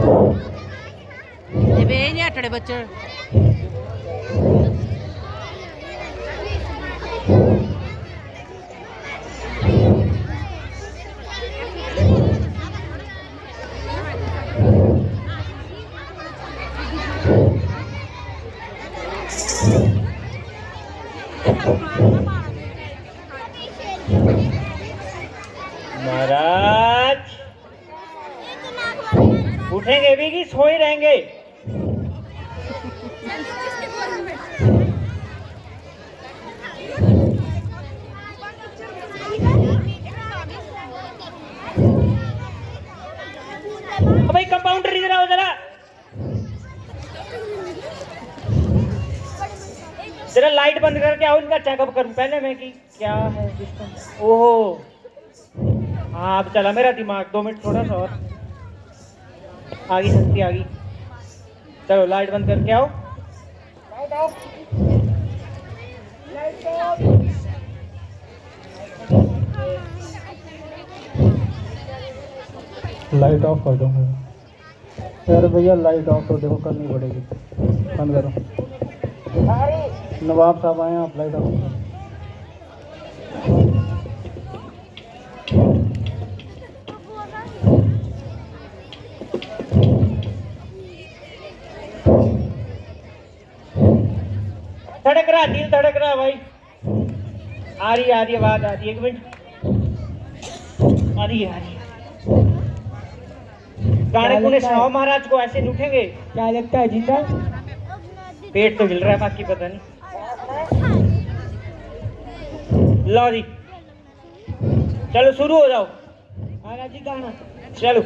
बे नहीं हटड़े बच्चे महाराज उठेंगे भी कि सोए रहेंगे? भाई कंपाउंडर इधर आओ जरा, जरा लाइट बंद करके आओ, इनका चेकअप करूं पहले मैं कि क्या है सिस्टम। ओहो हाँ अब चला मेरा दिमाग, 2 मिनट थोड़ा सा और। आ गई शक्ति आ गई। चलो लाइट बंद करके आओ। Light of, light of. Light of कर दूंगा यार भैया, लाइट ऑफ तो देखो करनी पड़ेगी। बंद करो। नवाब साहब आए हैं, आप लाइट ऑफ करो। धड़क रहा, दिल धड़क रहा भाई। आ रही आवाज आ रही, 1 मिनट। आ रही है। गाने गुने सुनाओ महाराज को, ऐसे नहीं उठेंगे। क्या लगता है जिंदा? पेट तो हिल रहा है, बाकी पता नहीं। लो जी चलो शुरू हो जाओ। महाराज जी गाना चलो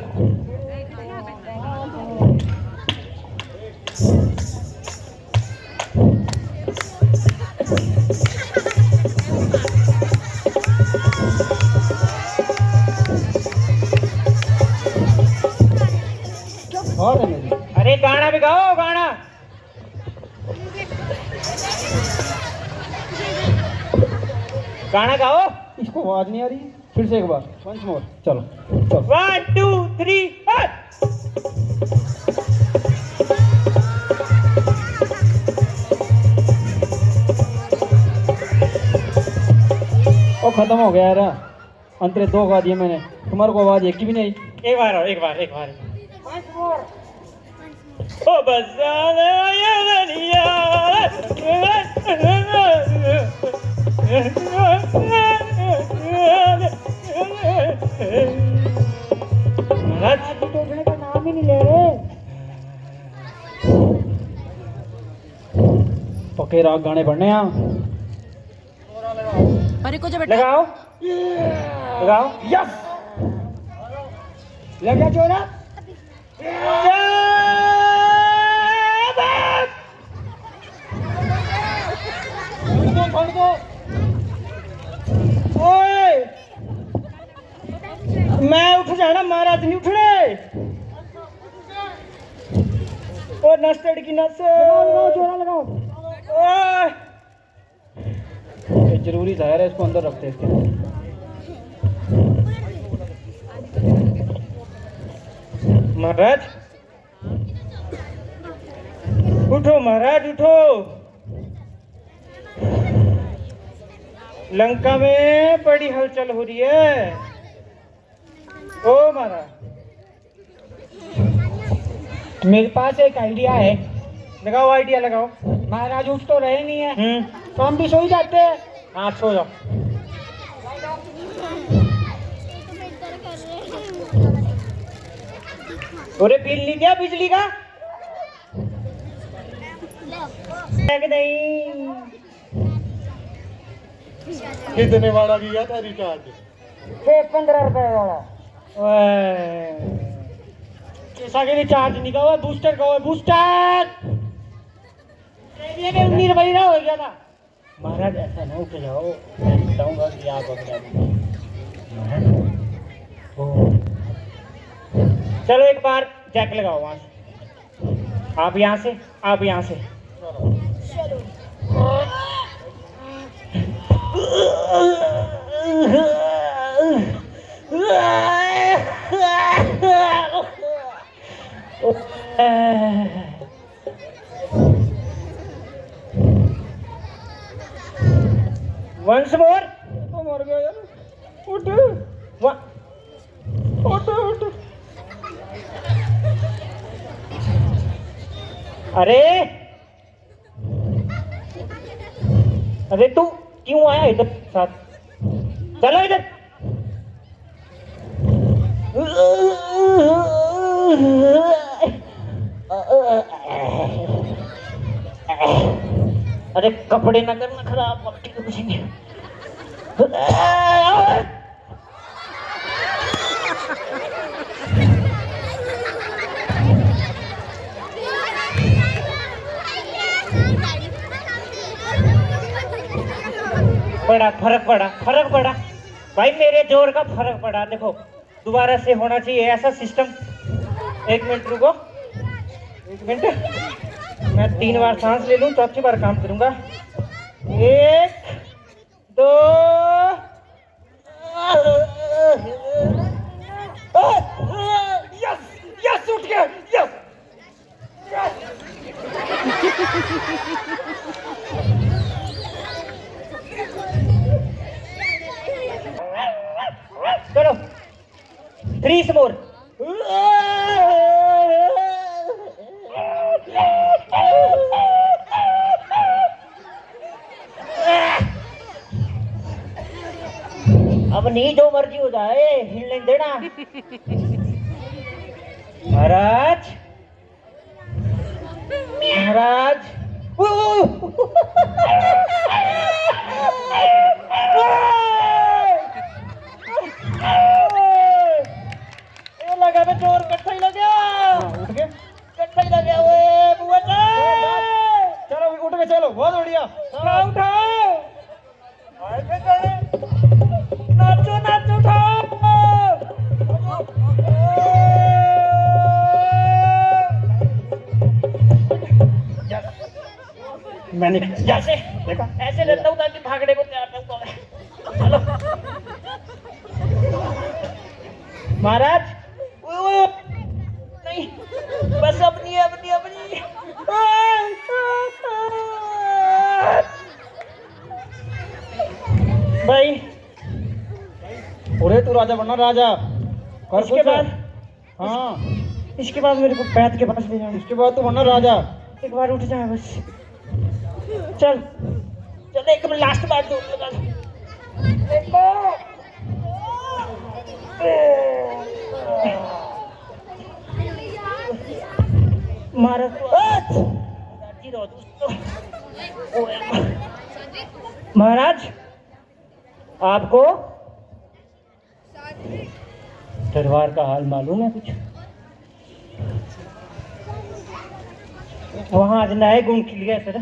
और है मेरी। अरे गाना भी गाओ, गाना। गाना गाओ। इसको आवाज नहीं आ रही, फिर से एक बार, वंस मोर। चलो चलो 1 2 3 ओ खत्म हो गया यार, अंतरे 2 गा दिए मैंने, तुम्हारे को आवाज एक की भी नहीं। एक बार आओ, एक बार ओ बसाने ये दुनिया। महाराज तो उठने का नाम ही नहीं ले रहे। पक्के राग गाने पढ़ने हैं। अरे को जो बेटा लगाओ लगाओ। यस लग गया चोरा। छोड़ दो। ओए मैं उठ जाना, महाराज नहीं उठने। और नस्टड की नस लगाओ चोरा लगाओ। ओए ये जरूरी था यार, इसको अंदर रखते इसके। महाराज उठो, महाराज उठो। लंका में बड़ी हलचल हो रही है। ओ महाराज मेरे पास एक आइडिया है। लगाओ आइडिया लगाओ। महाराज उठ तो रहे नहीं है, हम्म, तो हम भी सो ही जाते हैं। हाँ सो जाओ। अरे बिल नहीं दिया बिजली का? नहीं कितने वाला किया था रिचार्ज? 15 रुपए वाला। कैसा के रिचार्ज नहीं का हुआ, बूस्टर का हुआ, बूस्टर। ये 19 रुपए ना हो गया था। महाराज ऐसा ना उठ जाओ, मैं बताऊंगा कि आप चलो एक बार जैक लगाओ वहां से। आप यहाँ से, आप यहाँ से। Once more. तो मर गया यार। उठ उठ उठ। अरे अरे तू क्यों आया इधर साथ? चलो इधर। अरे कपड़े ना करना खराब, मट्टी के बचेंगे। फर्क पड़ा भाई, मेरे जोर का फर्क पड़ा। देखो दोबारा से होना चाहिए ऐसा सिस्टम। एक मिनट रुको, एक मिनट, मैं 3 बार सांस ले लूं, चौथी बार काम करूंगा। 1 2 यस यस, उठ गया, यस। चलो 3 more। अब नहीं, जो मर्जी हो जाए, हिलने देना। महाराज महाराज। ये लगा मैं जोर कट्ठा ही लगा। उठ गए, कट्ठा ही लगा। ओए बुआ चलो उठ के चलो, बहुत बढ़िया। उठाओ नाचो नाचो, उठाओ। मैंने जैसे देखा ऐसे लेता हूँ ताकि भागने को तैयार रहूं। चलो महाराज। नहीं बस अपनी अपनी अपनी। भाई अरे तू राजा बनना, राजा कर। इसके बाद, हाँ इसके बाद मेरे को पैद के पास ले जाना। इसके बाद तू बनना राजा। एक बार उठ जाए बस। चल चल, एक लास्ट बार जोर लगा। देखो महाराज, आपको दरबार का हाल मालूम है कुछ? वहां आज नए गुण खिल गए सर।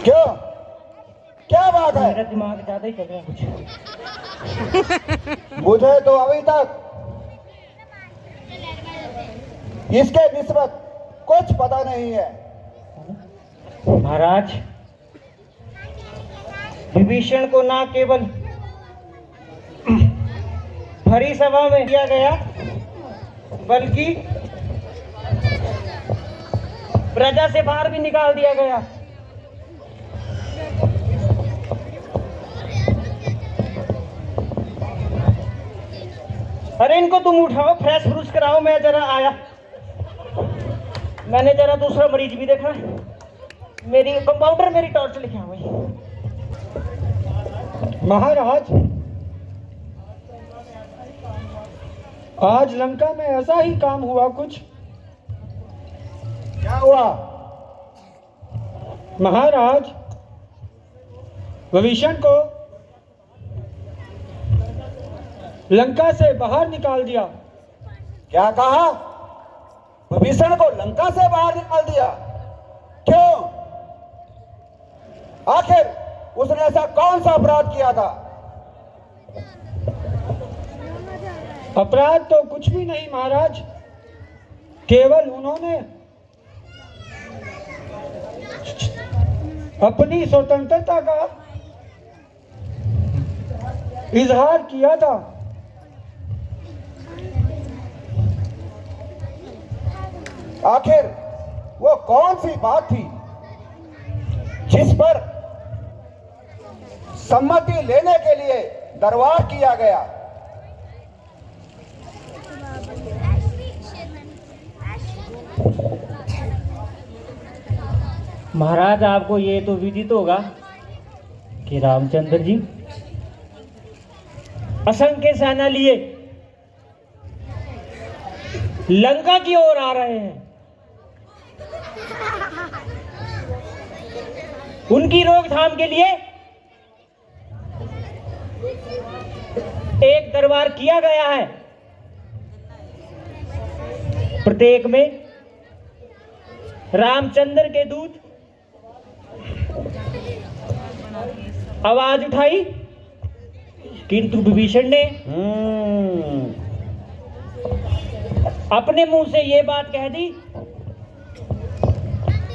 क्यों, क्या बात है? मेरा दिमाग ज्यादा ही चल रहा है कुछ। मुझे तो अभी तक इसके निस्बत कुछ पता नहीं है। महाराज, विभीषण को ना केवल भरी सभा में किया गया, बल्कि प्रजा से बाहर भी निकाल दिया गया। अरे इनको तुम उठाओ, फ्रेश फ्रूश कराओ, मैं जरा आया। मैंने जरा दूसरा मरीज भी देखा। मेरी कंपाउंडर मेरी टॉर्च लेके आओ भाई। महाराज, आज लंका में ऐसा ही काम हुआ कुछ। क्या हुआ? महाराज, विभीषण को लंका से बाहर निकाल दिया। क्या कहा? विभीषण को लंका से बाहर निकाल दिया? क्यों? आखिर उसने ऐसा कौन सा अपराध किया था? अपराध तो कुछ भी नहीं महाराज, केवल उन्होंने अपनी स्वतंत्रता का इजहार किया था। आखिर वो कौन सी बात थी जिस पर सम्मति लेने के लिए दरबार किया गया? महाराज, आपको ये तो विदित होगा कि रामचंद्र जी असंख्य सेना लिए लंका की ओर आ रहे हैं। उनकी रोकथाम के लिए एक दरबार किया गया है। प्रत्येक में रामचंद्र के दूत आवाज उठाई, किंतु विभीषण ने अपने मुंह से ये बात कह दी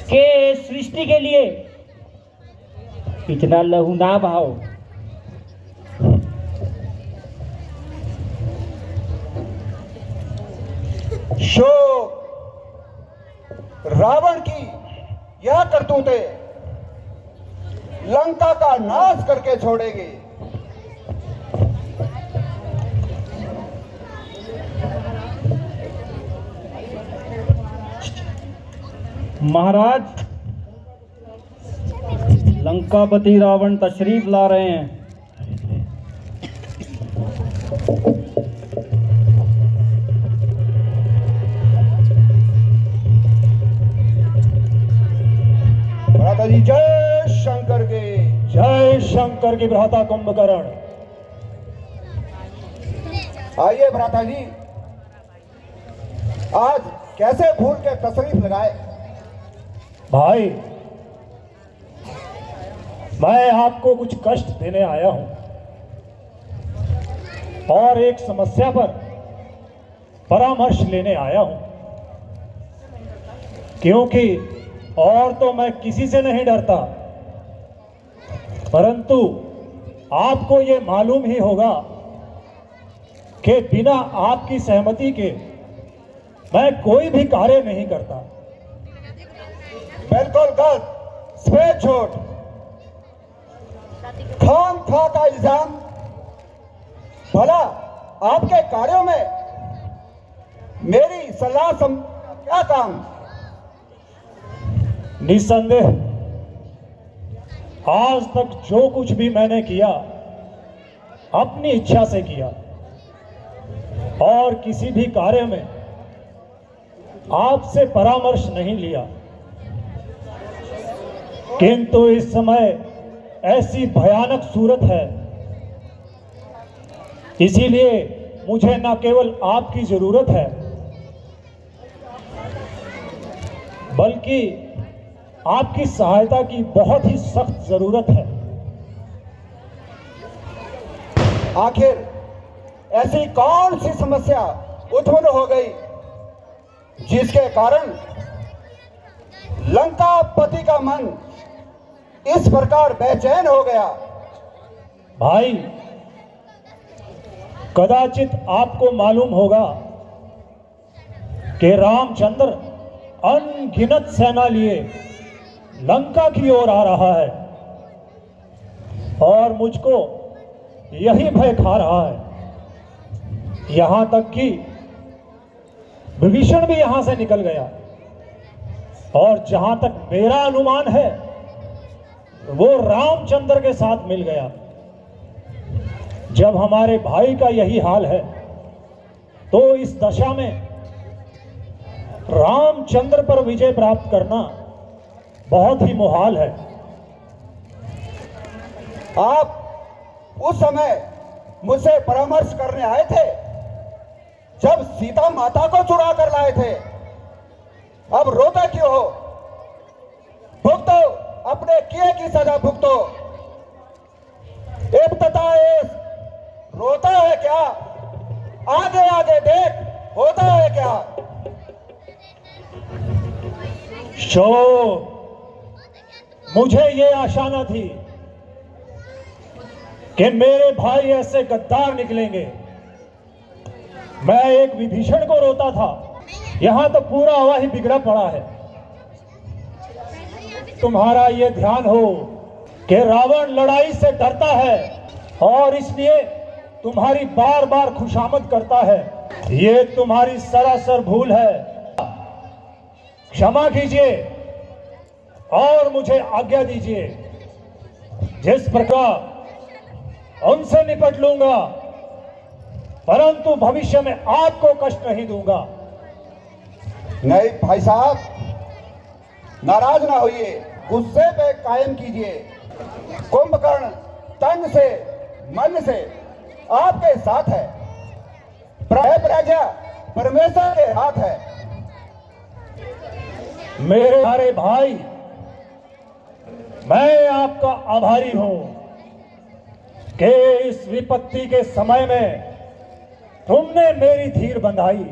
कि सृष्टि के लिए इतना लहू ना बहाओ। शोक, रावण की यह करतूतें लंका का नाश करके छोड़ेगी। महाराज, लंकापति रावण तशरीफ ला रहे हैं। भ्राता जी जय शंकर के। जय शंकर की भ्राता कुंभकर्ण। आइए भ्राता जी, आज कैसे भूल के तशरीफ लगाए? भाई, मैं आपको कुछ कष्ट देने आया हूं और एक समस्या पर परामर्श लेने आया हूं, क्योंकि और तो मैं किसी से नहीं डरता, परंतु आपको ये मालूम ही होगा कि बिना आपकी सहमति के मैं कोई भी कार्य नहीं करता। बिल्कुल गलत, सफेद झूठ, खाम खा का इल्जाम। भला आपके कार्यों में मेरी सलाह क्या काम? निस्संदेह आज तक जो कुछ भी मैंने किया अपनी इच्छा से किया और किसी भी कार्य में आपसे परामर्श नहीं लिया, किंतु इस समय ऐसी भयानक सूरत है, इसीलिए मुझे न केवल आपकी जरूरत है बल्कि आपकी सहायता की बहुत ही सख्त जरूरत है। आखिर ऐसी कौन सी समस्या उत्पन्न हो गई जिसके कारण लंकापति का मन इस प्रकार बेचैन हो गया? भाई, कदाचित आपको मालूम होगा कि रामचंद्र अनगिनत सेना लिए लंका की ओर आ रहा है और मुझको यही भय खा रहा है। यहां तक कि विभीषण भी यहां से निकल गया और जहां तक मेरा अनुमान है वो रामचंद्र के साथ मिल गया। जब हमारे भाई का यही हाल है तो इस दशा में रामचंद्र पर विजय प्राप्त करना बहुत ही मुहाल है। आप उस समय मुझसे परामर्श करने आए थे जब सीता माता को चुरा कर लाए थे। अब रोते क्यों हो? भुगतो, अपने किए की सजा भुगतो। रोता है क्या? आगे आगे देख, होता है क्या? शोक, मुझे ये आशा न थी कि मेरे भाई ऐसे गद्दार निकलेंगे। मैं एक विभीषण को रोता था यहां तो पूरा हवा ही बिगड़ा पड़ा है। तुम्हारा ये ध्यान हो कि रावण लड़ाई से डरता है और इसलिए तुम्हारी बार बार खुशामद करता है। ये तुम्हारी सरासर भूल है। क्षमा कीजिए और मुझे आज्ञा दीजिए। जिस प्रकार उनसे निपट लूंगा, परंतु भविष्य में आपको कष्ट नहीं दूंगा। नहीं भाई साहब, नाराज ना होइए, गुस्से पे कायम कीजिए। कुंभकर्ण तन से मन से आपके साथ है। प्रजा परमेश्वर के हाथ है। मेरे सारे भाई, मैं आपका आभारी हूं कि इस विपत्ति के समय में तुमने मेरी धीर बंधाई।